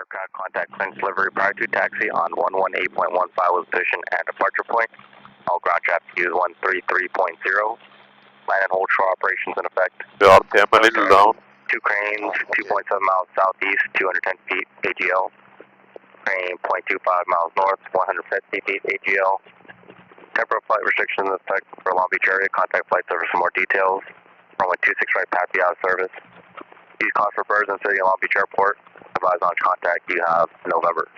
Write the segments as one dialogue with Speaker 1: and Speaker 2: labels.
Speaker 1: aircraft contact clearance delivery prior to taxi on 118.15 with position and departure point. All ground traffic use 133.0. Land and hold shore operations in effect.
Speaker 2: The RPM a little down.
Speaker 1: 2 cranes, 2.7 miles southeast, 210 feet AGL. Crane 0.25 miles north, 150 feet AGL. Temporal flight restrictions in effect for Long Beach area. Contact flight service for more details. Runway 26 right, Pappy out of service. Use cost for birds in City and Long Beach Airport. Advise on contact you have November.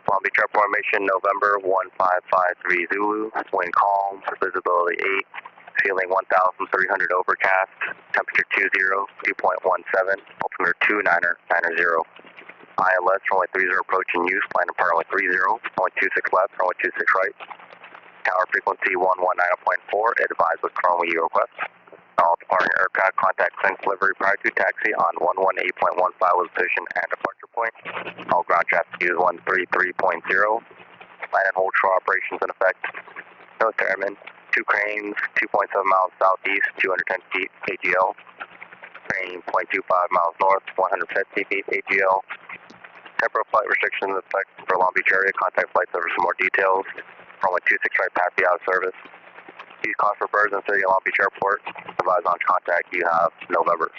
Speaker 1: Long Beach Airport mission November 1553 Zulu. Wind calm, visibility 8. Ceiling 1,300 overcast. Temperature 20, 2.17. Altimeter 2990. ILS runway 30 approaching use. Plan to runway 30. Runway 26 left, runway 26 right. Tower frequency 119.4. Advise with Chrome you request. All departing aircraft contact clearance delivery prior to taxi on 118.15 with position and departure point. All ground traffic use 133.0. Land and hold shore operations in effect. Military airmen, 2 cranes, 2.7 miles southeast, 210 feet AGL. Crane 0.25 miles north, 150 feet AGL. Temporal flight restrictions in effect for Long Beach area. Contact flight service for more details. Runway 26 right, Pappy out of service. Use cost for birds in City and Long Beach Airport. Advise on contact you have November.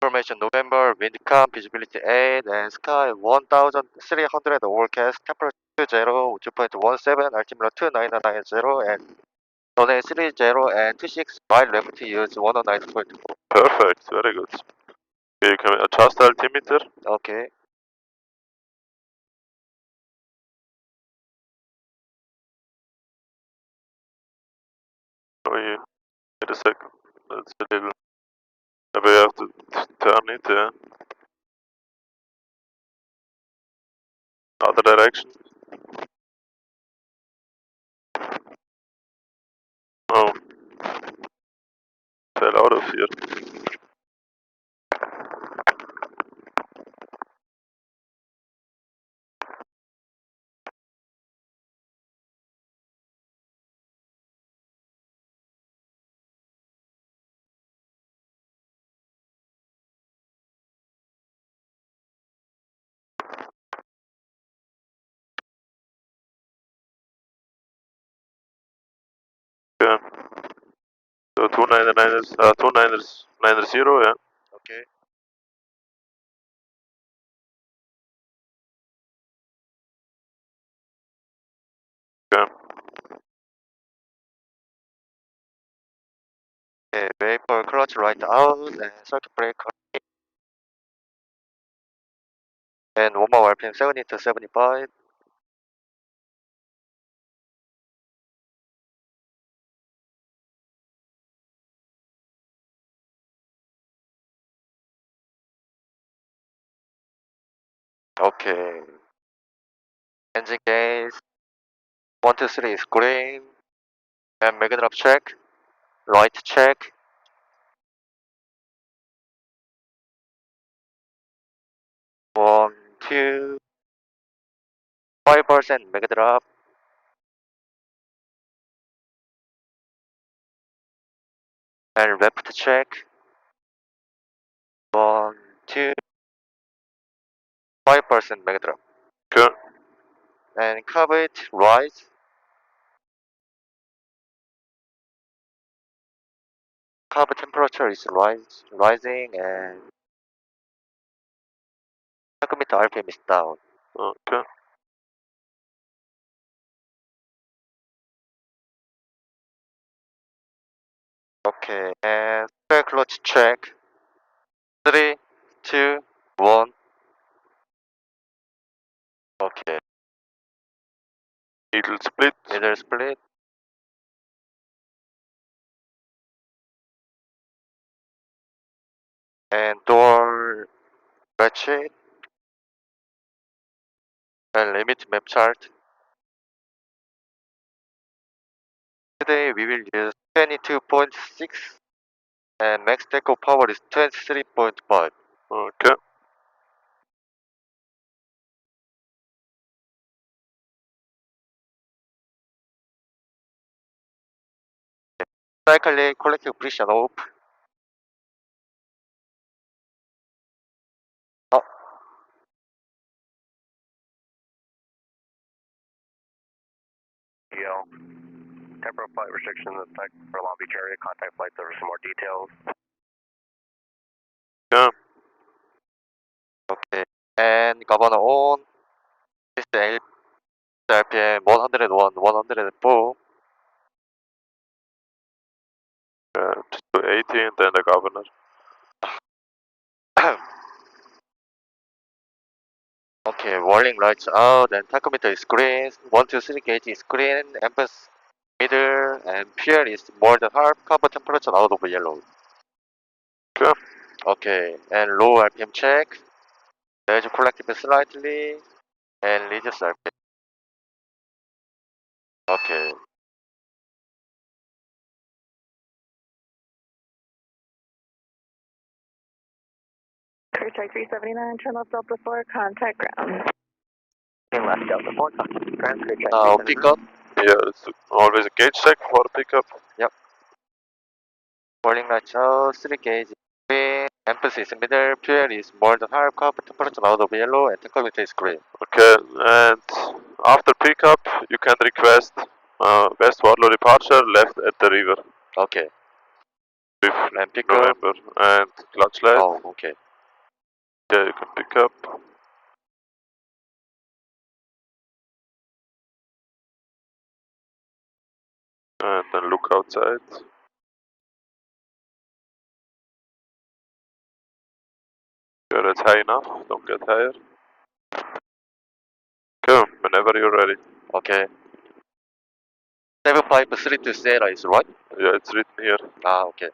Speaker 3: Information November, wind calm, visibility 8, and sky 1,300 overcast, temperature 0, 2.17, altimeter 2990, and runway 30 and 26, right left use 109.4.
Speaker 2: Perfect, very good. Okay, you can adjust the altimeter.
Speaker 3: Okay.
Speaker 2: Wait a second. That's a little. Maybe I have to turn it, yeah. Other direction. Oh. Fell out of here. Yeah. So 290, yeah.
Speaker 3: Okay.
Speaker 2: Yeah.
Speaker 3: Okay, wait for clutch right out and circuit breaker. And one more RPM 70 to 75. Okay. Engine gauge 1, 2, 3 is green. And mega drop check. Right check. 1, 2. 5% mega drop. And left check. 1, 2. 5% mega drop.
Speaker 2: Okay.
Speaker 3: And cover it right. Cover temperature is rising and tachometer RPM is down.
Speaker 2: Okay.
Speaker 3: Okay, and spare clutch check. 3, 2, 1. Okay,
Speaker 2: Needle split.
Speaker 3: middle split. And door ratchet. And limit map chart. Today we will use 22.6 and max takeoff power is 23.5.
Speaker 2: Okay.
Speaker 3: Cycling collective precision off.
Speaker 1: GL. Temporal flight restrictions in effect for Long Beach area. Contact flights over some more details.
Speaker 2: Yeah.
Speaker 3: Okay. And governor on. This is RPM 101, 104.
Speaker 2: Just do 18, then the governor.
Speaker 3: Okay, warning lights out and tachometer is green. 1, 2, 3 gauge is green. Empress middle and fuel is more than half. Cover temperature out of yellow.
Speaker 2: Okay.
Speaker 3: Okay, and low RPM check. Edge collective slightly and reduce RPM. Okay.
Speaker 4: Clear Strike 379, turn left Delta 4, contact ground.
Speaker 1: And left Delta 4, contact ground. Clear check
Speaker 3: Now
Speaker 1: 379.
Speaker 3: pick up.
Speaker 2: Yeah, it's always a gauge check for the pickup.
Speaker 3: Warning lights out. 3 gauge green. Empress is middle. Fuel is more than half. Cover temperature out of yellow and tachometer is green.
Speaker 2: Okay, and after pickup, you can request West Warlow departure left at the river
Speaker 3: Okay.
Speaker 2: with
Speaker 3: And pick up.
Speaker 2: November and clutch light.
Speaker 3: Oh, okay.
Speaker 2: Yeah, you can pick up. And then look outside. Yeah, that's high enough, don't get higher. Okay, whenever you're ready.
Speaker 3: Okay. 753 to Sierra is right?
Speaker 2: Yeah, it's written here.
Speaker 3: Ah, okay.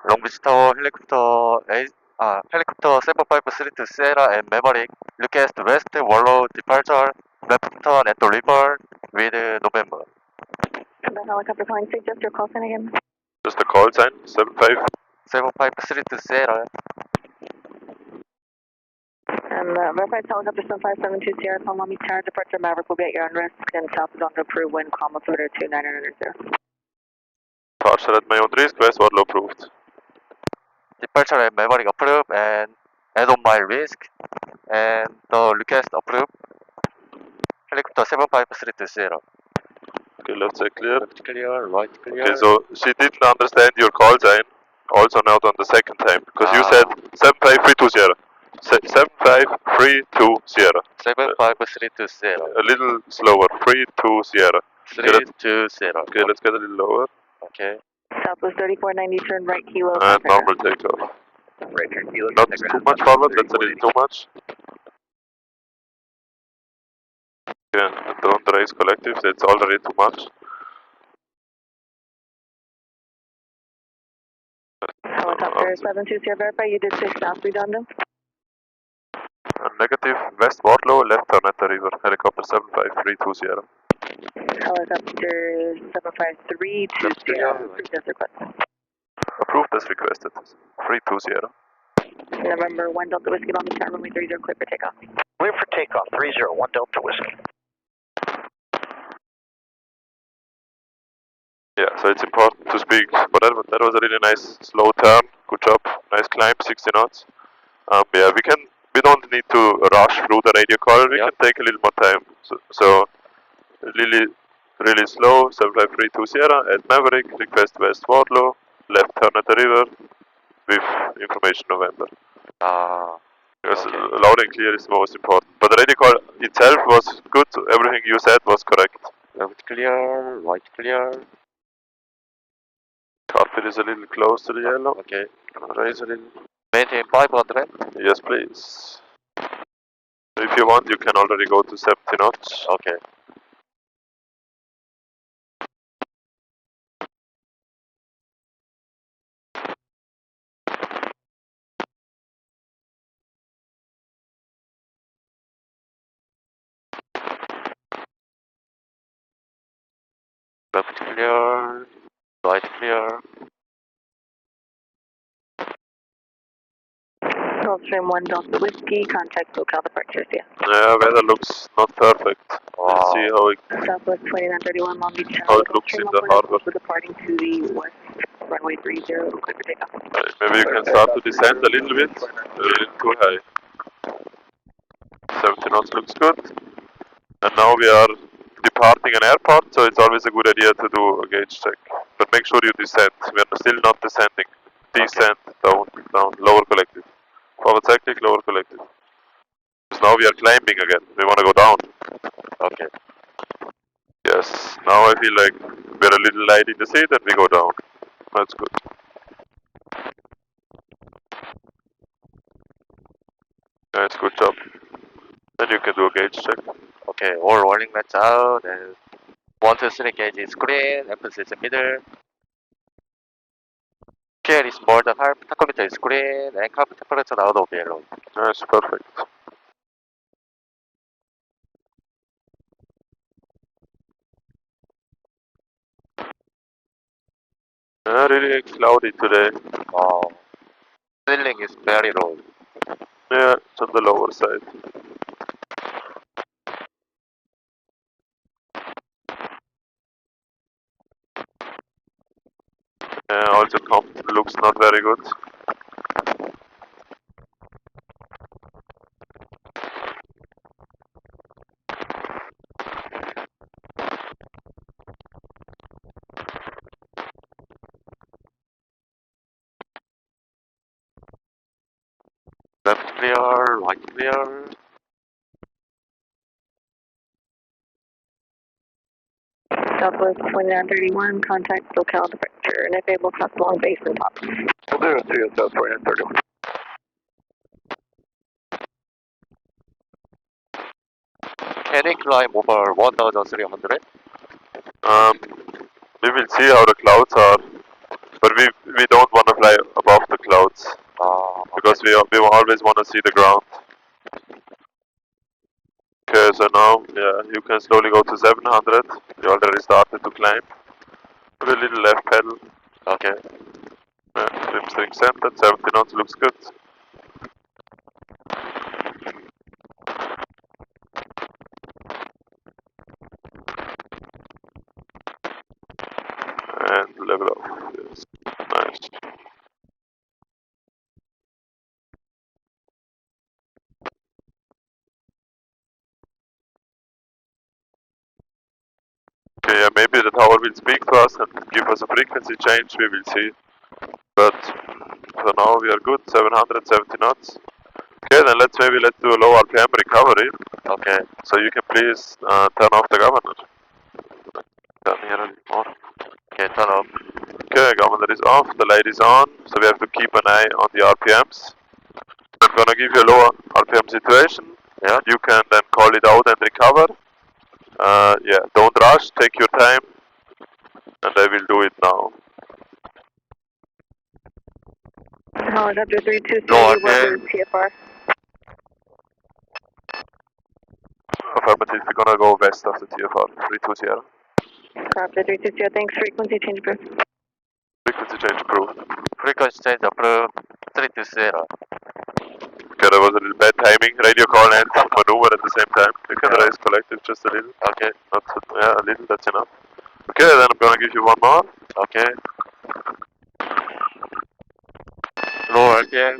Speaker 3: Long Beach Tower, helicopter 753 to Sierra and Maverick. Request West Wallow departure, left turn at the river with November.
Speaker 4: The helicopter calling, suggest your call sign again.
Speaker 2: Just the call sign, 75.
Speaker 3: 753 to Sierra.
Speaker 4: And verified helicopter 7572 Sierra, call Long Beach Tower, departure Maverick will be at your own risk, and south is on to approve wind, calm order 29900.
Speaker 2: Departure at my own risk, West Warlow approved.
Speaker 3: Departure at Maverick approved and at on my risk. And the request approved. Helicopter 753 to Sierra.
Speaker 2: Okay, left side clear.
Speaker 3: Left clear, right clear.
Speaker 2: Okay, so she didn't understand your call sign, also not on the second time, because you
Speaker 3: Ah.
Speaker 2: said 75320 Sierra. 75320 Sierra.
Speaker 3: 753 to Sierra.
Speaker 2: A little slower, 32 Sierra.
Speaker 3: 3 to Sierra.
Speaker 2: Okay, let's get a little lower.
Speaker 3: Okay.
Speaker 4: Southwest 3490, turn right kilo.
Speaker 2: And normal takeoff.
Speaker 1: Right here, kilo,
Speaker 2: Not
Speaker 1: contact
Speaker 2: too
Speaker 1: ground.
Speaker 2: much forward, that's a little too much. Yeah, and don't raise collective, that's already too much.
Speaker 4: Helicopter 72 Sierra, verify you did 6 south redundant.
Speaker 2: Negative, West Warlow, left turn at the river. Helicopter 7532 Sierra.
Speaker 4: Helicopter 753 to
Speaker 3: Left clear,
Speaker 4: Sierra,
Speaker 3: right.
Speaker 4: approve as requested.
Speaker 2: Approved as requested. 32 Sierra.
Speaker 4: November 1 Delta Whiskey, Long Beach Tower, runway 30, clear for takeoff.
Speaker 1: Clear for takeoff, 301 Delta Whiskey.
Speaker 2: Yeah, so it's important to speak, but that was a really nice slow turn. Good job, nice climb, 60 knots. Yeah, we don't need to rush through the radio call. We
Speaker 3: Yep.
Speaker 2: can take a little more time. So really slow. 7532 Sierra at Maverick. Request West Warlow. Left turn at the river with information November. Because
Speaker 3: Okay.
Speaker 2: loud and clear is the most important. But the radio call itself was good. Everything you said was correct.
Speaker 3: Left clear, right clear.
Speaker 2: Carpet is a little close to the yellow.
Speaker 3: Okay.
Speaker 2: Raise a little.
Speaker 3: Maintain 500.
Speaker 2: Yes, please. If you want, you can already go to 70 knots.
Speaker 3: Okay. Left clear, right clear.
Speaker 4: Gulfstream 1 Delta Whiskey, contact SoCal departure, yeah.
Speaker 2: Yeah, weather looks not perfect. Let's see how it,
Speaker 4: Southwest 2931 Long Beach Tower.
Speaker 2: how it looks in the harbor.
Speaker 4: We're departing to the west, runway 30, clear for takeoff.
Speaker 2: Maybe you can start to descend a little bit. A little too high. 70 knots looks good. And now we are departing an airport, so it's always a good idea to do a gauge check. But make sure you descend. We are still not descending. Descend, down, down, lower collective. Forward cyclic, lower collective. Because now we are climbing again. We want to go down.
Speaker 3: Okay.
Speaker 2: Yes, now I feel like we're a little light in the seat and we go down. That's good. Nice, good job. Then you can do a gauge check.
Speaker 3: Okay, all warning lights out and 1, 2, 3 gauge is green, emphasis is middle. QL is more than half, tachometer is green, and carbon temperature out of yellow.
Speaker 2: Nice, perfect. Really cloudy today.
Speaker 3: Ceiling is very low.
Speaker 2: Yeah, it's on the lower side. Also comp looks not very good.
Speaker 3: Left clear, right clear.
Speaker 4: Southwest 2931, contact locale departure, and if able, cross along base and top.
Speaker 1: 030 South 2931.
Speaker 3: Can we climb over 1300?
Speaker 2: We will see how the clouds are, but we don't want to fly above the clouds because we always want to see the ground. Okay, so now you can slowly go to 700. You already started to climb. With a little left pedal.
Speaker 3: Okay.
Speaker 2: Trim string centered, 70 knots looks good. And level off. Yes. Nice. Okay, yeah, maybe the tower will speak to us and give us a frequency change, we will see. But for now we are good, 770 knots. Okay, then let's do a low RPM recovery.
Speaker 3: Okay.
Speaker 2: So you can please turn off the governor. Turn here a little more.
Speaker 3: Okay, turn off.
Speaker 2: Okay, governor is off, the light is on, so we have to keep an eye on the RPMs. I'm gonna give you a lower RPM situation.
Speaker 3: Yeah.
Speaker 2: You can then call it out and recover. Yeah, don't rush, take your time. And I will do it now.
Speaker 4: Helicopter 323,
Speaker 3: No,
Speaker 4: weather
Speaker 3: okay.
Speaker 4: TFR.
Speaker 2: Affirmative, we're gonna go west of the TFR, 320.
Speaker 4: Helicopter 320, thanks, frequency change approved.
Speaker 2: Frequency change approved.
Speaker 3: Frequency change approved. 320.
Speaker 2: Okay, that was a little bad timing. Radio call and maneuver at the same time. You can raise collective just a little.
Speaker 3: Okay.
Speaker 2: Not so, yeah, a little, that's enough. Okay, then I'm gonna give you one more.
Speaker 3: Okay. Low RPM.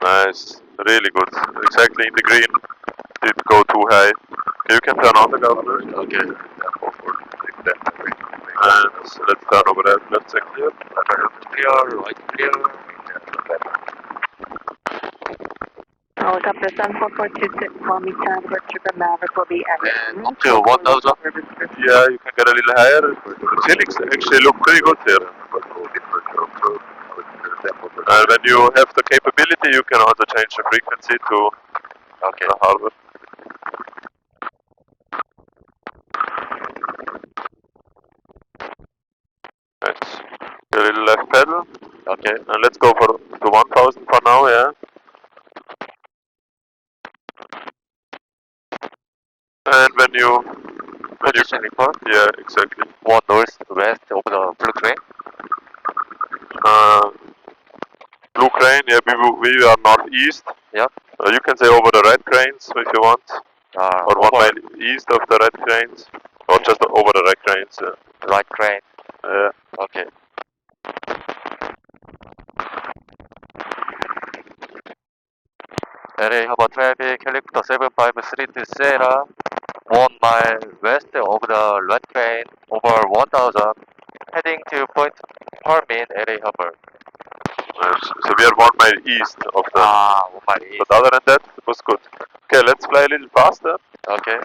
Speaker 2: Nice, really good. Exactly in the green. Didn't go too high. You can turn on the governor.
Speaker 3: Okay.
Speaker 2: And let's turn over there. Left check clear.
Speaker 3: Clear, right clear.
Speaker 4: Helicopter 74426, Long Beach Tower, departure from Maverick will be at
Speaker 3: And up to 1000.
Speaker 2: Yeah, you can get a little higher. The ceilings actually look pretty good here. And when you have the capability, you can also change the frequency to the harbor. Nice. A little left pedal.
Speaker 3: Okay.
Speaker 2: And let's go for to 1000 for now, yeah. And when you
Speaker 3: Position report.
Speaker 2: yeah, exactly.
Speaker 3: 1 north west of the blue crane.
Speaker 2: Blue crane, yeah, we are northeast.
Speaker 3: Yeah.
Speaker 2: You can say over the red cranes if you want. Or 1 mile east of the red cranes. Or just over the red cranes.
Speaker 3: Right crane.
Speaker 2: Yeah.
Speaker 3: Okay. LA Harbor traffic, helicopter 753 Sierra, 1 mile west of the red crane, over 1000, heading to Point Palmin, LA Harbor.
Speaker 2: So we are 1 mile east of the.
Speaker 3: 1 mile east.
Speaker 2: But other than that, it was good. Okay, let's fly a little faster.
Speaker 3: Okay,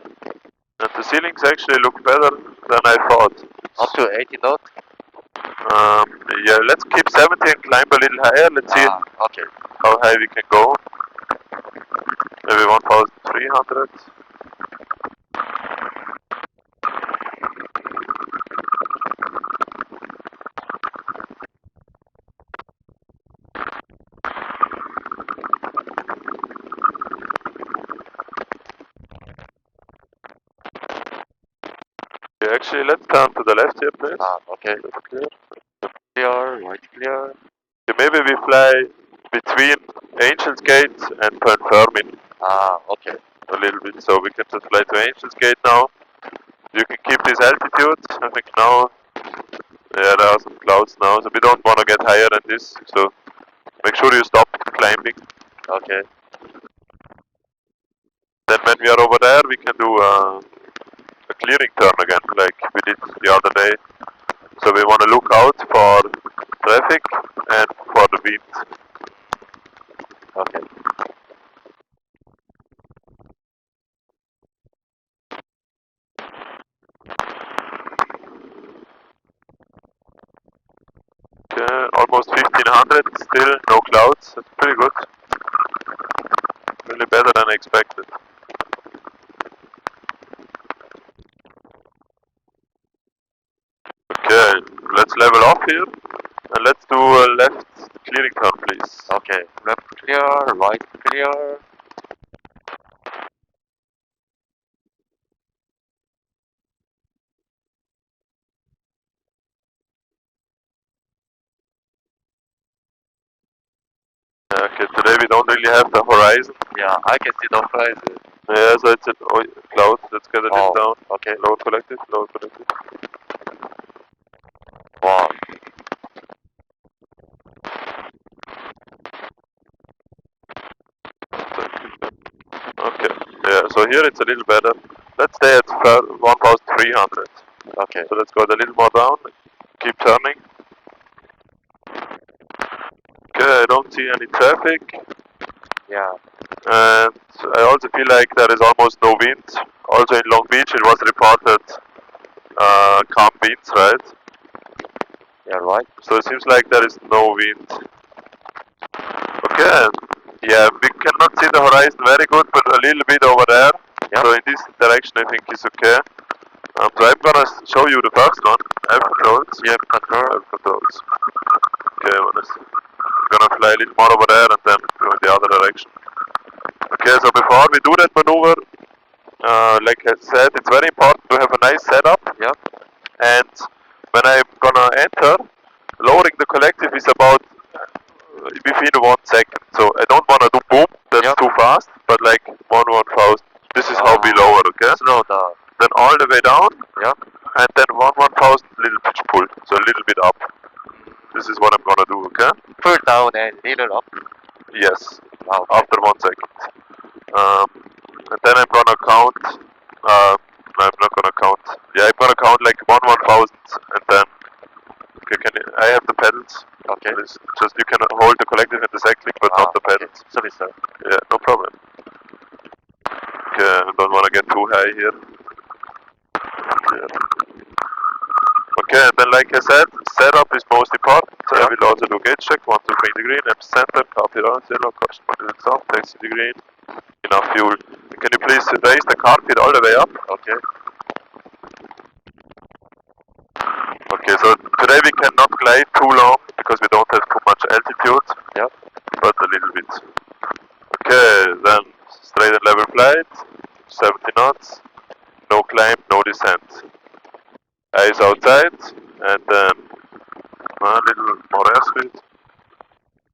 Speaker 2: And the ceilings actually look better than I thought.
Speaker 3: up to 80 knots.
Speaker 2: Yeah, let's keep 70 and climb a little higher. Let's see
Speaker 3: Okay.
Speaker 2: how high we can go. Maybe 1,300. Okay, actually, let's turn to the left here, please.
Speaker 3: Okay.
Speaker 2: That's clear.
Speaker 3: Clear, right clear.
Speaker 2: Okay, maybe we fly between Angels Gate and Point Fermin
Speaker 3: Okay.
Speaker 2: a little bit, so we can just fly to Angels Gate now. You can keep this altitude. I think now, yeah, there are some clouds now, so we don't want to get higher than this. So make sure you stop climbing.
Speaker 3: Okay.
Speaker 2: Then when we are over there, we can do a clearing turn again, like we did the other day. So we want to look out for traffic and for the wind.
Speaker 3: Okay.
Speaker 2: Okay, almost 1500, still no clouds. That's pretty good. Really better than expected. Okay, let's level off here and let's do a left clearing turn, please.
Speaker 3: Okay. Left clear, right clear.
Speaker 2: Okay, today we don't really have the horizon.
Speaker 3: Yeah, I can see the horizon.
Speaker 2: Yeah, so it's a cloud. Let's get a little down.
Speaker 3: Okay.
Speaker 2: Load collected, load collected.
Speaker 3: Wow.
Speaker 2: Okay, yeah, so here it's a little better. Let's stay at 1,300.
Speaker 3: Okay.
Speaker 2: So let's go a little more down. Keep turning. Okay, I don't see any traffic.
Speaker 3: Yeah.
Speaker 2: And I also feel like there is almost no wind. Also in Long Beach it was reported calm winds, right?
Speaker 3: Yeah, right.
Speaker 2: So it seems like there is no wind. Okay, yeah, we cannot see the horizon very good, but a little bit over there.
Speaker 3: Yeah.
Speaker 2: So in this direction I think is okay. So I'm gonna show you the first one. I have controls.
Speaker 3: You have control.
Speaker 2: I have controls. Okay, I'm gonna fly a little more over there and then go in the other direction. Okay, so before we do that maneuver, like I said, it's very important to have a nice setup.
Speaker 3: Yeah.
Speaker 2: And when I'm gonna enter, lowering the collective is about within 1 second. So I don't wanna do boom, that's too fast, but like 1,000. This is how we lower, okay?
Speaker 3: Slow down.
Speaker 2: Then all the way down,
Speaker 3: Yeah.
Speaker 2: and then 1,000 little pitch pull, so a little bit up. This is what I'm gonna do, okay?
Speaker 3: Pull down and little up.
Speaker 2: Yes,
Speaker 3: Wow.
Speaker 2: after 1 second. And then I'm gonna count, no, I'm not gonna count. Yeah, I'm gonna count like 1,000 and then, okay, I have the pedals.
Speaker 3: Okay.
Speaker 2: It's just you can hold the collective and the cycling, but not the pedals.
Speaker 3: Okay. Sorry, sir.
Speaker 2: Yeah, no problem. Okay, I don't wanna get too high here. Yeah. Okay, and then like I said, setup is most important. I will also do gauge check, 1, 2, 3 in the green, empty center, copy around 0, caution on the south, taxi in the green, enough fuel. Can you please raise the carpet all the way up?
Speaker 3: Okay.
Speaker 2: Okay, so today we cannot glide too long because we don't have too much altitude.
Speaker 3: Yeah.
Speaker 2: But a little bit. Okay, then straight and level flight, 70 knots, no climb, no descent. Eyes outside, and then a little more airspeed.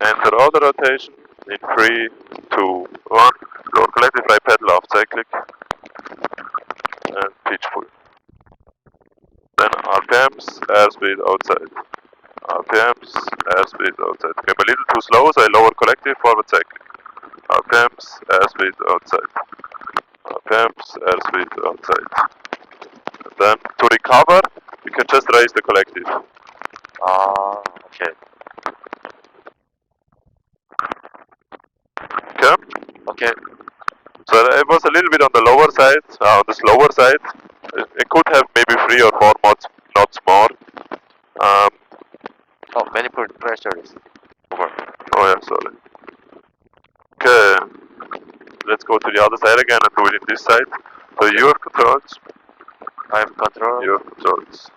Speaker 2: Enter auto rotation in 3, 2, 1. Load collective right pedal off cyclic. And pitch pull. Then RPMs, airspeed outside. RPMs, airspeed outside. Okay, I'm a little too slow, so I lower collective, forward cyclic. RPMs, airspeed outside. RPMs, airspeed outside. And then to recover, you can just raise the collective.
Speaker 3: Okay.
Speaker 2: Okay?
Speaker 3: Okay.
Speaker 2: So it was a little bit on the lower side, on the slower side. It could have maybe 3 or 4 knots more.
Speaker 3: Oh, manifold pressure is over.
Speaker 2: Oh yeah, sorry. Okay, let's go to the other side again and do it in this side. So you have controls.
Speaker 3: I have control.
Speaker 2: You have controls.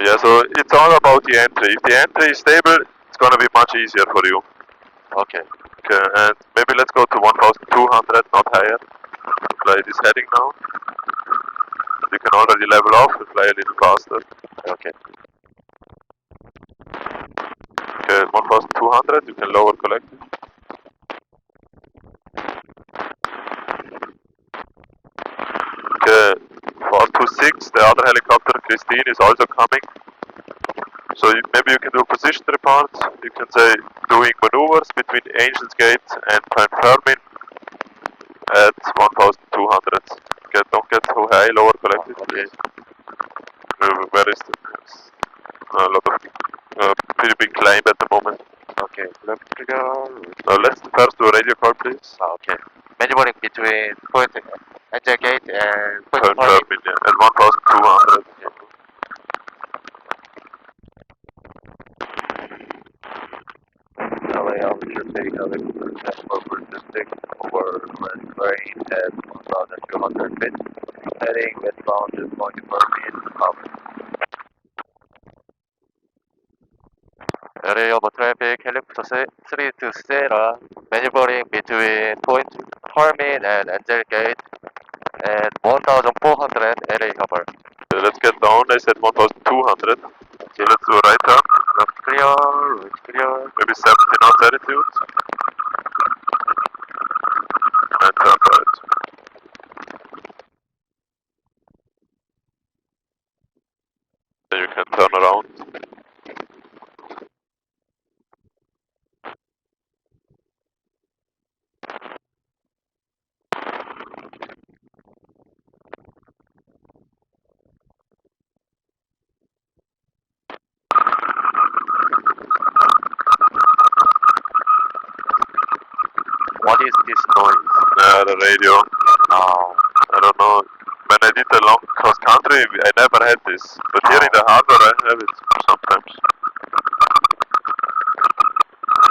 Speaker 2: Yeah, so it's all about the entry. If the entry is stable, it's gonna be much easier for you.
Speaker 3: Okay.
Speaker 2: Okay, and maybe let's go to 1200, not higher. Fly this heading now. You can already level off and fly a little faster.
Speaker 3: Okay.
Speaker 2: Okay, 1200, you can lower collective. Okay, 426, the other helicopter, Christine, is also coming. So maybe you can do position reports. You can say doing maneuvers between Angels Gate and Point Fermin at 1200. Don't get too high, lower collective.
Speaker 3: Okay.
Speaker 2: Where is the... a lot of pretty big climb at the moment.
Speaker 3: Okay. Left trigger.
Speaker 2: Let's first do a radio call, please.
Speaker 3: Okay. Maneuvering between Point Angel Gate and Point
Speaker 2: Point
Speaker 3: Fermin.
Speaker 2: Fermin, yeah, at 1200.
Speaker 1: LA Officer City Helicopter Transport Logistics over Red Crane at 1200 feet. Heading westbound to Point Fermin.
Speaker 3: LA over traffic, helicopter 3 to Sarah, maneuvering between Point Fermin and Angel Gate at 1400 LA hover.
Speaker 2: Let's get down, I said 1200. So let's do a right turn.
Speaker 3: Left clear, right clear.
Speaker 2: Maybe 70 knots altitude. And turn right. Then you can turn around.
Speaker 3: What is this noise?
Speaker 2: The radio.
Speaker 3: Oh,
Speaker 2: I don't know. When I did the long cross country, I never had this. But here in the harbor, I have it sometimes.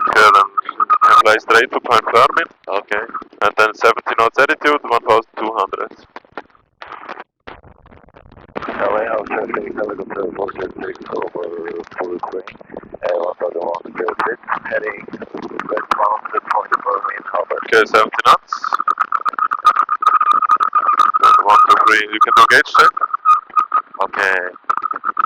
Speaker 2: Okay, then you can fly straight to Point Fermin.
Speaker 3: okay.
Speaker 2: And then 70 knots altitude, 1200.
Speaker 1: LA Officer City Helicopter Logistics over Blue Crane at 1100 feet. Heading westbound to Point Fermin.
Speaker 2: Okay, 70 knots. Then 1, 2, 3, you can do gauge check.
Speaker 3: Okay.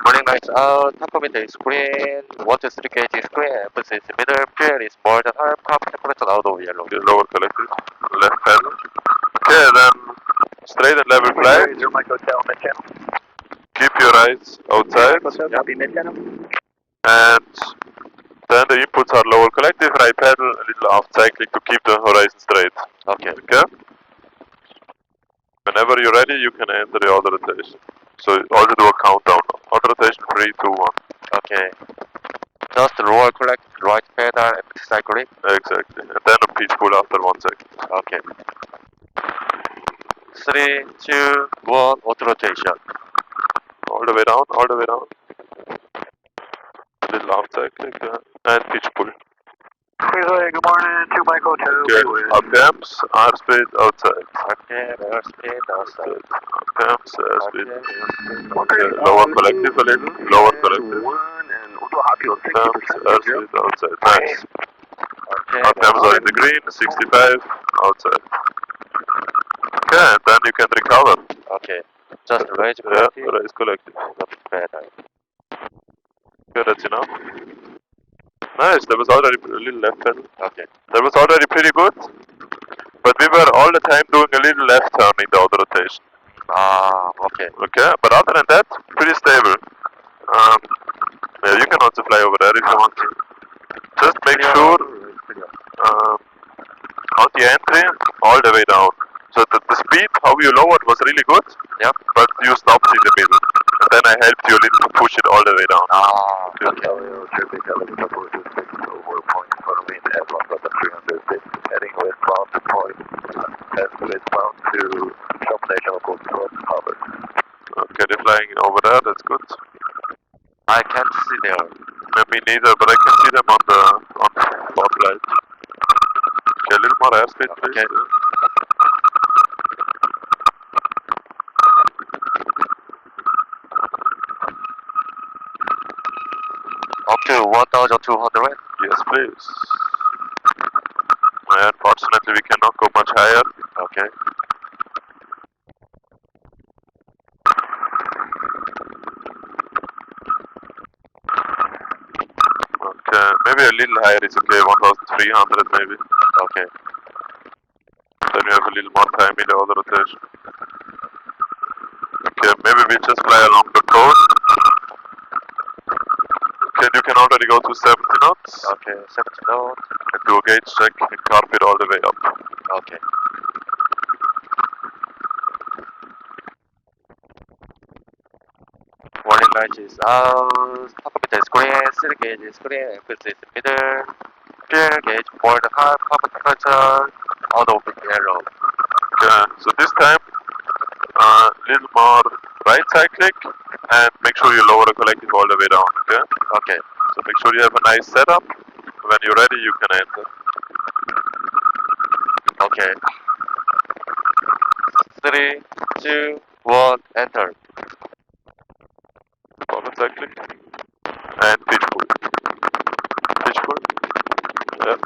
Speaker 3: Morning lights out, tachometer is green, 1 to 3 gauge is green, emphasis middle, fuel is more than half, cap temperature out of yellow.
Speaker 2: Okay, lower collective, left pedal. Okay, then straight and level flight.
Speaker 1: Your Mike Hotel, mid-channel.
Speaker 2: Keep your eyes outside.
Speaker 1: Hotel, copy mid-channel.
Speaker 2: And then the inputs are lower collective, right pedal, a little aft cycling to keep the horizon straight.
Speaker 3: Okay.
Speaker 2: Okay? Whenever you're ready, you can enter the auto rotation. So also do a countdown. Auto rotation 3, 2, 1.
Speaker 3: Okay. Just lower collective, right pedal, empty cycling.
Speaker 2: Exactly. And then a pitch pull after 1 second.
Speaker 3: Okay. 3, 2, 1, auto rotation.
Speaker 2: All the way down, all the way down. A little aft cycling, and pitch pull.
Speaker 1: Freeway, good morning, 2 Mike Hotel.
Speaker 2: Okay, RPMs, airspeed outside.
Speaker 3: Okay, airspeed outside.
Speaker 2: RPMs, airspeed.
Speaker 1: Okay,
Speaker 2: Lower collective a little, lower collective.
Speaker 1: And auto hotfield,
Speaker 2: RPMs,
Speaker 1: 60%.
Speaker 2: airspeed outside. Nice.
Speaker 3: Okay.
Speaker 2: RPMs are in the green, 65, outside. Okay, and then you can recover.
Speaker 3: Okay. Just raise
Speaker 2: Yeah,
Speaker 3: collective,
Speaker 2: raise collective.
Speaker 3: left pedal.
Speaker 2: Okay, that's enough. Nice, that was already a little left pedal.
Speaker 3: Okay.
Speaker 2: That was already pretty good. But we were all the time doing a little left turn in the auto rotation.
Speaker 3: Ah, okay.
Speaker 2: Okay, but other than that, pretty stable. Yeah, you can also fly over there if you want to. Just make sure on the entry all the way down. So the speed, how you lowered was really good.
Speaker 3: Yep.
Speaker 2: But you stopped in the middle. And then I helped you a little to push it all the way down.
Speaker 3: Ah,
Speaker 2: Good.
Speaker 1: Traffic helicopter 426 over point Funnelman at 1,306, heading westbound to point, westbound to Combination Local Harbor.
Speaker 2: Okay, they're flying over there, that's good.
Speaker 3: I can't see there.
Speaker 2: Me neither, but I can see them on the spotlight. Okay, a little more airspeed, please.
Speaker 3: Okay. Up to 1,200.
Speaker 2: Yes, please. Unfortunately, we cannot go much higher.
Speaker 3: Okay.
Speaker 2: Okay, maybe a little higher is okay, 1,300 maybe.
Speaker 3: Okay.
Speaker 2: Then we have a little more time in the other rotation. Okay, maybe we just fly along the coast. Okay, you can already go to 70 knots.
Speaker 3: Okay. 70 knots.
Speaker 2: And do a gauge check and carpet all the way up.
Speaker 3: Okay. Warning light is out. Cockpit is green. City gauge is green. Exit is middle. Fuel gauge for the high power temperature. Auto is yellow.
Speaker 2: Okay, so this time, little more right cyclic and make sure you lower the collective all the way down, okay?
Speaker 3: Okay.
Speaker 2: So make sure you have a nice setup. When you're ready, you can enter.
Speaker 3: Okay. 3, 2, 1, enter.
Speaker 2: Forward cyclic. And pitch pull. Pitch pull. Yeah.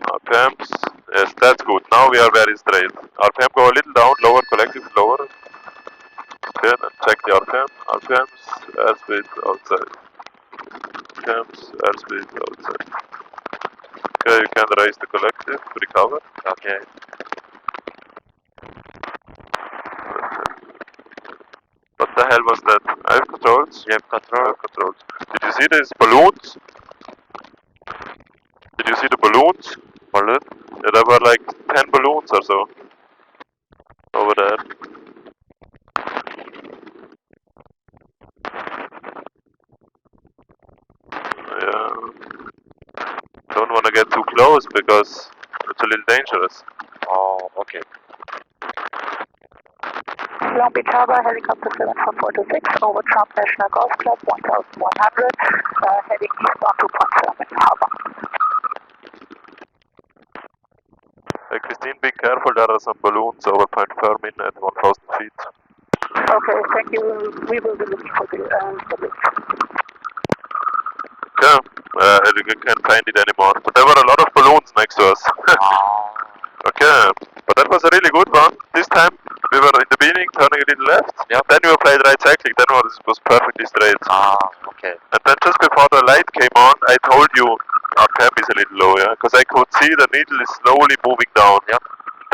Speaker 2: RPMs. Yes, that's good. Now we are very straight. RPM go a little down, lower, collective lower. Okay, then check the RPM. RPMs, airspeed outside. RPMs, airspeed outside. Okay, you can raise the collective, recover.
Speaker 3: Okay.
Speaker 2: What the hell was that? I have controls.
Speaker 3: You have
Speaker 2: I
Speaker 3: control.
Speaker 2: have controls. Did you see these balloons? Did you see the balloons?
Speaker 3: Balloon.
Speaker 2: Yeah, there were like 10 balloons or so. Over there. Yeah. Don't want to get too close because it's a little dangerous.
Speaker 3: Oh, okay.
Speaker 4: Long Beach Harbor, helicopter 74426 over Trump National Golf Club 1100, heading eastbound to Point Seven Harbor.
Speaker 2: Hey Christine, be careful, there are some balloons over Point Fermin at 1,000 feet.
Speaker 4: Okay, thank you. We will be looking for the balloons.
Speaker 2: Yeah, you can't find it anymore. But there were a lot of balloons next to us.
Speaker 3: Oh.
Speaker 2: Okay, but that was a really good one. This time we were in the beginning turning a little left.
Speaker 3: Yep.
Speaker 2: Then we played right cycling. Then it was perfectly straight.
Speaker 3: Ah, okay.
Speaker 2: And then just before the light came on, I told you our cap is a little low, yeah, because I could see the needle is slowly moving down.
Speaker 3: Yep.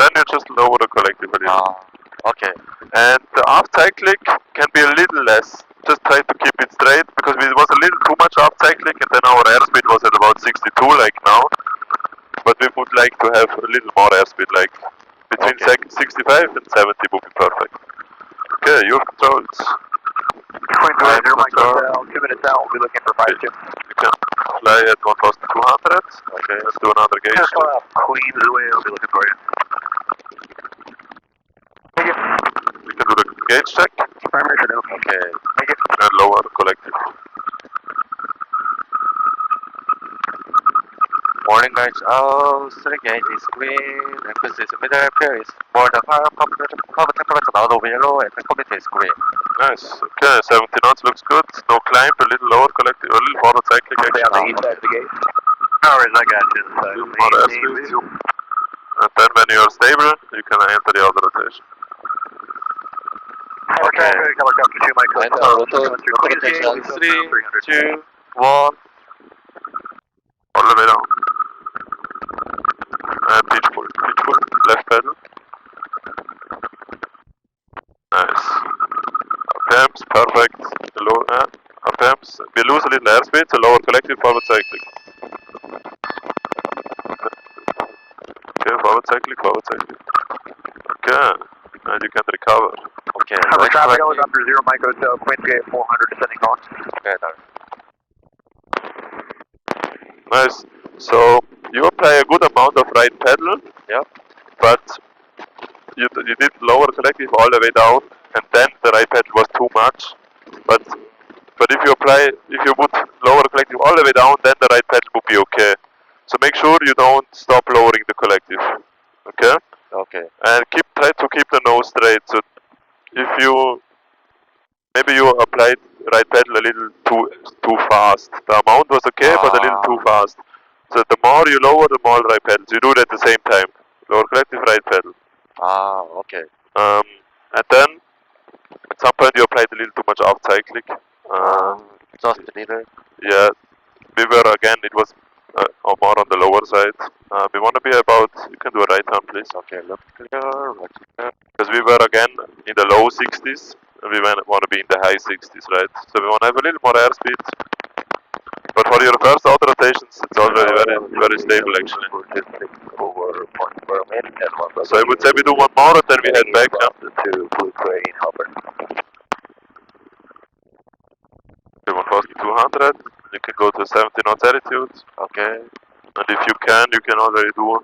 Speaker 2: Then you just lower the collective a little.
Speaker 3: Ah, okay.
Speaker 2: And the aft cyclic can be a little less. Just try to keep it straight because it was a little too much aft cyclic, and then our airspeed was at about 62 like now. But we would like to have a little more airspeed, like between
Speaker 3: Okay.
Speaker 2: 65 and 70 would be perfect. Okay, your controls.
Speaker 1: Point
Speaker 2: Right, control.
Speaker 1: 2 minutes out, we'll be looking for 5-2.
Speaker 2: You can fly at 1,200. Okay, let's do another gauge.
Speaker 1: Queensway, I'll be looking for you. Thank you.
Speaker 2: You can do the gauge check
Speaker 1: Primary for now.
Speaker 3: Okay.
Speaker 1: Thank you.
Speaker 2: and lower the collective.
Speaker 3: Warning lights out. City gauge is green. Exit is middle. Fuel is for the high power temperature. Auto yellow. And the cockpit is green.
Speaker 2: Nice. Okay, 70 knots looks good. No climb, a little lower collective, a little forward cyclic
Speaker 1: Stay on the
Speaker 2: action.
Speaker 1: east side of the gate. Alright, I got you.
Speaker 2: Little more airspeed. And then when you are stable, you can enter the other rotation.
Speaker 3: Okay.
Speaker 1: Helicopter 2, Mike.
Speaker 3: Enter rotation 3, 2, 1.
Speaker 2: All the way down. And pitch pull, left pedal. Nice. RPMs, perfect. Low, RPMs, little airspeed, so lower collective, forward cyclic. Okay, forward cyclic, forward cyclic. Okay, and you can recover.
Speaker 3: Okay,
Speaker 1: Cover
Speaker 3: right
Speaker 1: traffic nose
Speaker 3: collective.
Speaker 1: after 0 Mike Hotel, Queensgate 400 descending north.
Speaker 3: Okay, done.
Speaker 2: Nice. So you apply a good amount of right pedal.
Speaker 3: Yeah.
Speaker 2: But you did lower collective all the way down, and then the right pedal was too much. But if you would lower collective all the way down, then the right pedal would be okay. So make sure you don't stop lowering the collective. Okay.
Speaker 3: Okay.
Speaker 2: And try to keep the nose straight. So if you maybe you applied right pedal a little too fast. The amount was okay, but a little too fast. So the more you lower, the more right pedals. You do it at the same time. Lower collective, right pedal.
Speaker 3: Okay.
Speaker 2: And then at some point you applied a little too much aft cyclic.
Speaker 3: Just a little.
Speaker 2: Yeah, we were again. It was more on the lower side. We want to be about. You can do a right turn, please.
Speaker 3: Okay, left clear, right clear.
Speaker 2: Because we were again in the low 60s. And we want to be in the high 60s, right? So we want to have a little more airspeed. But for your first auto rotations, it's already very stable actually. So I would say we do one more and then we head back.
Speaker 1: To Blue Crane, Hubbard.
Speaker 2: We want fast 200. You can go to 70 knots altitude.
Speaker 3: Okay.
Speaker 2: And if you can already do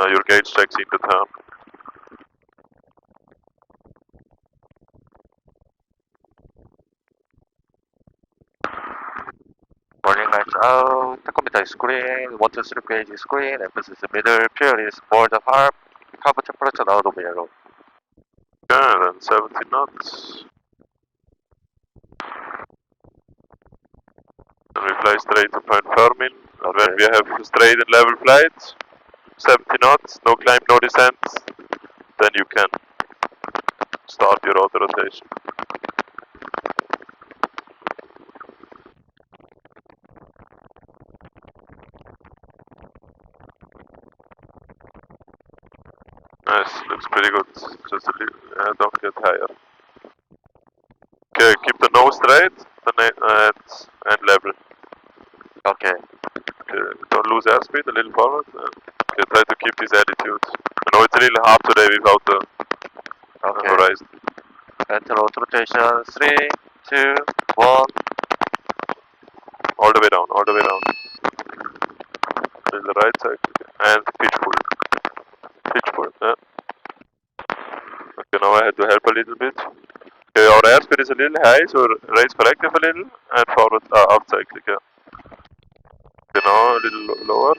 Speaker 2: your gauge checks in the turn.
Speaker 3: Warning lights out. Tachometer is screen. 1, 2, 3 gauge is screen. Emphasis middle. Fuel is more than half. Carbon temperature out of yellow.
Speaker 2: Okay, then 70 knots. And we fly straight to Point Fermin. And when we have straight and level flights, 70 knots, no climb, no descent, then you can start your auto rotation. Nice, looks pretty good. Just a little, don't get higher. Okay, keep the nose straight and level.
Speaker 3: Okay.
Speaker 2: Okay, don't lose airspeed, a little forward. Okay, try to keep this attitude. I know it's a little hard today without the horizon.
Speaker 3: Enter auto rotation. 3, 2, 1.
Speaker 2: All the way down, all the way down. Till the right side. And pitch pull. Pitch pull, yeah. Okay, now I had to help a little bit. Okay, our airspeed is a little high, so raise collective a little and forward aft cyclic, yeah. Okay, now a little lower.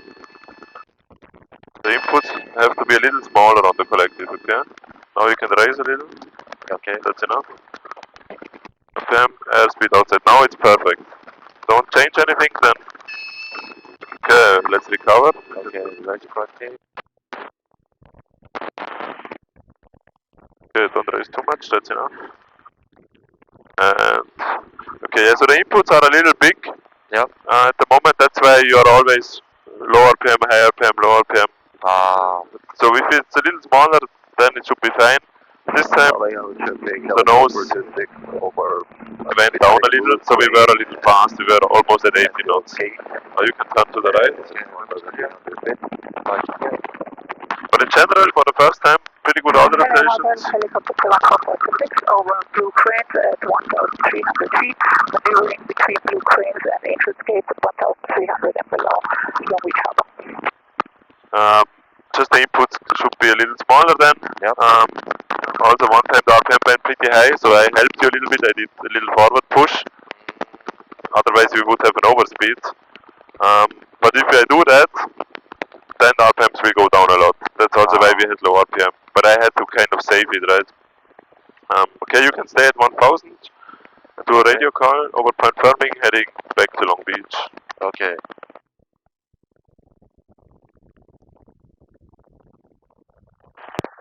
Speaker 2: The inputs have to be a little smaller on the collective, okay? Now you can raise a little. Okay, that's enough. Okay, airspeed outside. Now it's perfect. Don't change anything then. Okay, let's recover.
Speaker 3: Okay, right collective.
Speaker 2: Okay, don't raise too much, that's enough. And okay, yeah, so the inputs are a little big.
Speaker 3: Yep.
Speaker 2: At the moment, that's why you are always lower PM, higher PM, lower PM. So if it's a little smaller, then it should be fine. This time, the nose went down a little, so we were a little fast. We were almost at 80 knots. Now you can turn to the right. But in general, for the first time, pretty good auto rotations.
Speaker 4: Helicopter 1446 over Blue Cranes at 1,300 feet. Maneuvering between Blue Cranes and Angels Gate at 1,300 and below. Long reach harbor.
Speaker 2: Just the inputs should be a little smaller then.
Speaker 3: Yep.
Speaker 2: Also one time the RPM went pretty high, so I helped you a little bit. I did a little forward push. Otherwise we would have an overspeed. But if I do that, then the RPMs will go down a lot. That's also why we had low RPM. But I had to kind of save it, right? Okay, you can stay at 1000. Do a radio call over Point Fermin, heading back to Long Beach.
Speaker 3: Okay.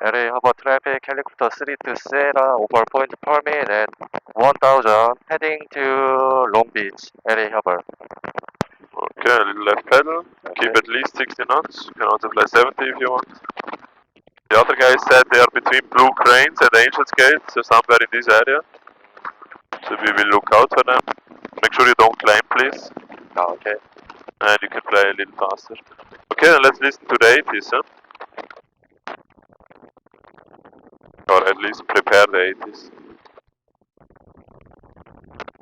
Speaker 3: LA Harbor traffic, helicopter 3 to Sierra, over Point Fermin at 1000, heading to Long Beach, LA Harbor.
Speaker 2: Okay, a little left pedal, keep at least 60 knots, you can also fly 70 if you want. The other guys said they are between Blue Cranes and Angels Gate, so somewhere in this area. So we will look out for them. Make make sure you don't climb, please.
Speaker 3: Okay.
Speaker 2: And you can fly a little faster. Okay, then let's listen to the 80s, huh? Or at least prepare the 80s.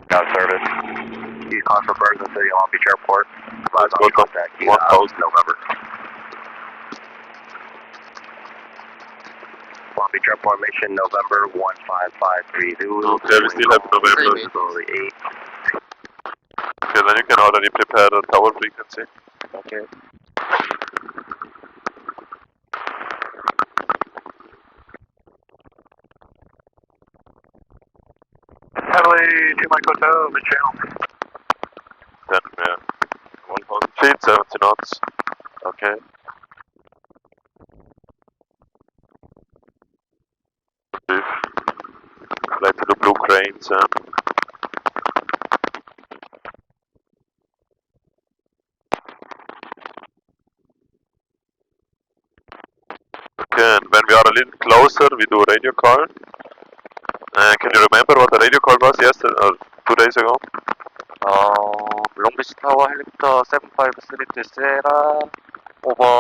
Speaker 1: Got service. You call for Bergen City, Long Beach Airport.
Speaker 2: Let's go to
Speaker 1: Contact
Speaker 2: 1000.
Speaker 1: November. Long Beach Airport mission November 1553 Zulu.
Speaker 2: Okay, we still have November.
Speaker 1: Visibility 8.
Speaker 2: Okay, then you can already prepare the tower frequency.
Speaker 3: Okay.
Speaker 1: Heavily 2 Mike Hotel, mid-channel.
Speaker 2: Then, 1000 feet, 70 knots.
Speaker 3: Okay.
Speaker 2: Fly to the blue cranes, Okay, and when we are a little closer, we do a radio call. Can you remember what the radio call was yesterday or 2 days ago?
Speaker 3: Long Beach Tower helicopter 753 Sierra over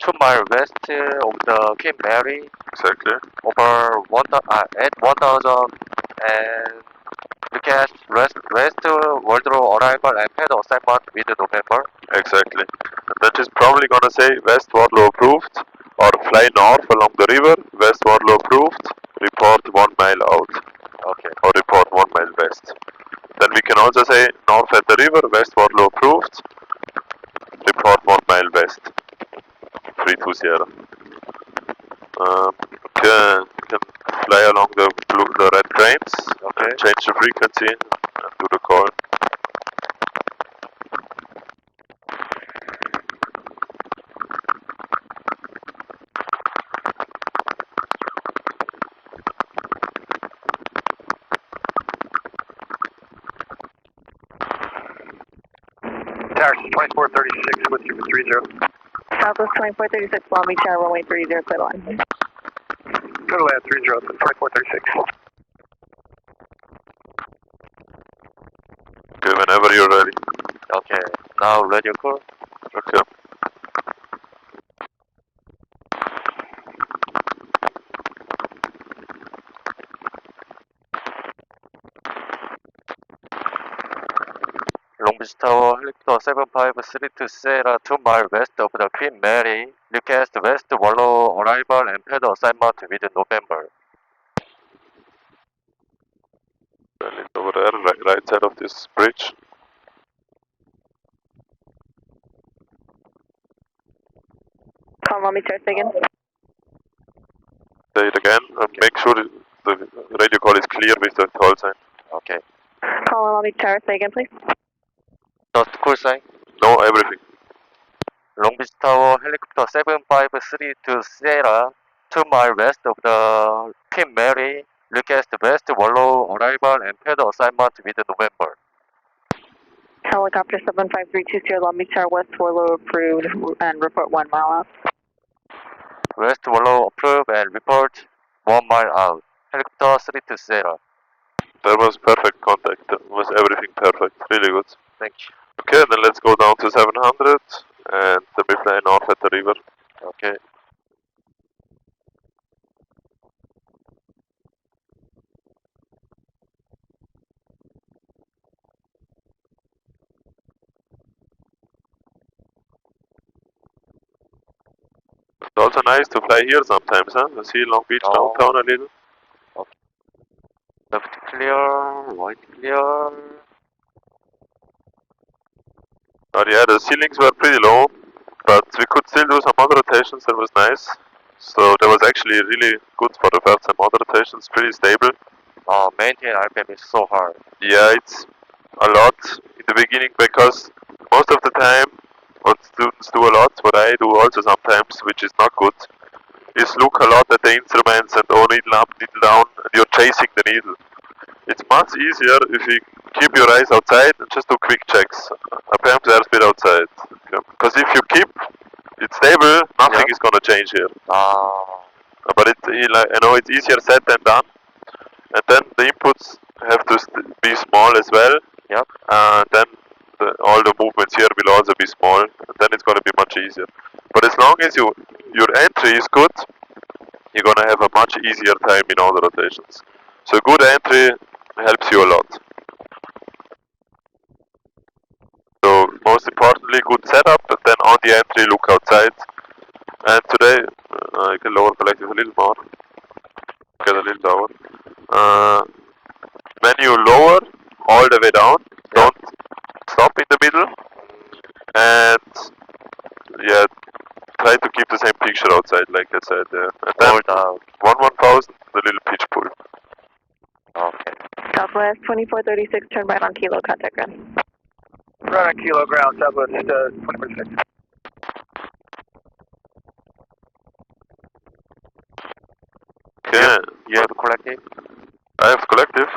Speaker 3: 2 mile west of the Queen Mary
Speaker 2: Exactly.
Speaker 3: over at 1000 and request west World arrival and pad assignment mid November.
Speaker 2: Exactly. And then she's probably gonna say West Warlow approved or fly north along the river, West Warlow approved, report 1 mile out.
Speaker 3: Okay.
Speaker 2: Or report 1 mile west. Then we can also say north at the river, West Warlow approved, report 1 mile west. 32 Sierra. Okay, we can fly along the red cranes.
Speaker 3: Okay.
Speaker 2: Change the frequency and do the call.
Speaker 1: Towers 2436 with you for 30.
Speaker 4: Southwest 2436, Long Beach Tower, runway 30, clear line.
Speaker 1: Total at 30, 2436.
Speaker 2: Okay, whenever you're ready.
Speaker 3: Okay. Now radio call.
Speaker 2: Okay.
Speaker 3: Long Beach Tower helicopter 7532 Sierra 2 mile west of the Queen Mary. Request West Wallow arrival and pad assignment mid November.
Speaker 2: Then it's over there, right side of this bridge.
Speaker 4: Call Long Beach Tower, say again.
Speaker 2: Say it again and make sure the radio call is clear with the call sign.
Speaker 3: Okay.
Speaker 4: Call Long Beach Tower, say again, please.
Speaker 3: Just call sign.
Speaker 2: No, everything.
Speaker 3: Long Beach Tower helicopter 7532 Sierra 2 mile west of the Queen Mary. Request West Wallow arrival and pad assignment mid November.
Speaker 4: Helicopter 75320 Long Beach Tower, West Warlow approved and report 1 mile out.
Speaker 3: West Wallow approved and report 1 mile out. Helicopter 320.
Speaker 2: There was perfect contact. There was everything perfect. Really good.
Speaker 3: Thank you.
Speaker 2: Okay, then let's go down to 700 and then we fly north at the river.
Speaker 3: Okay.
Speaker 2: It's also nice to fly here sometimes, huh? You see Long Beach downtown a little.
Speaker 3: Left clear, right clear.
Speaker 2: But yeah, the ceilings were pretty low, but we could still do some mod rotations, that was nice. So that was actually really good for the first time mod rotations, pretty stable.
Speaker 3: Maintain RPM is so hard.
Speaker 2: Yeah, it's a lot in the beginning because most of the time what students do a lot, what I do also sometimes, which is not good, is look a lot at the instruments and oh, needle up, needle down, and you're chasing the needle. It's much easier if you keep your eyes outside and just do quick checks. RPMs airspeed outside. Because if you keep it stable, nothing is gonna change here. But I know it's easier said than done. And then the inputs have to be small as well.
Speaker 3: Yep.
Speaker 2: Then all the movements here will also be small. And then it's going to be much easier. But as long as your entry is good, you're going to have a much easier time in all the rotations. So good entry helps you a lot. So most importantly, good setup, and then on the entry, look outside. And today, I can lower collective a little more. Get a little lower. When you lower all the way down, don't stop in the middle. And yeah, try to keep the same picture outside, like I said. Yeah. And then
Speaker 3: Hold down.
Speaker 2: 1000, the little pitch pull.
Speaker 3: Okay.
Speaker 4: Southwest 2436, turn right on Kilo, contact ground.
Speaker 5: Right on Kilo ground, Southwest 2436.
Speaker 2: Okay.
Speaker 3: You have collective?
Speaker 2: I have collective.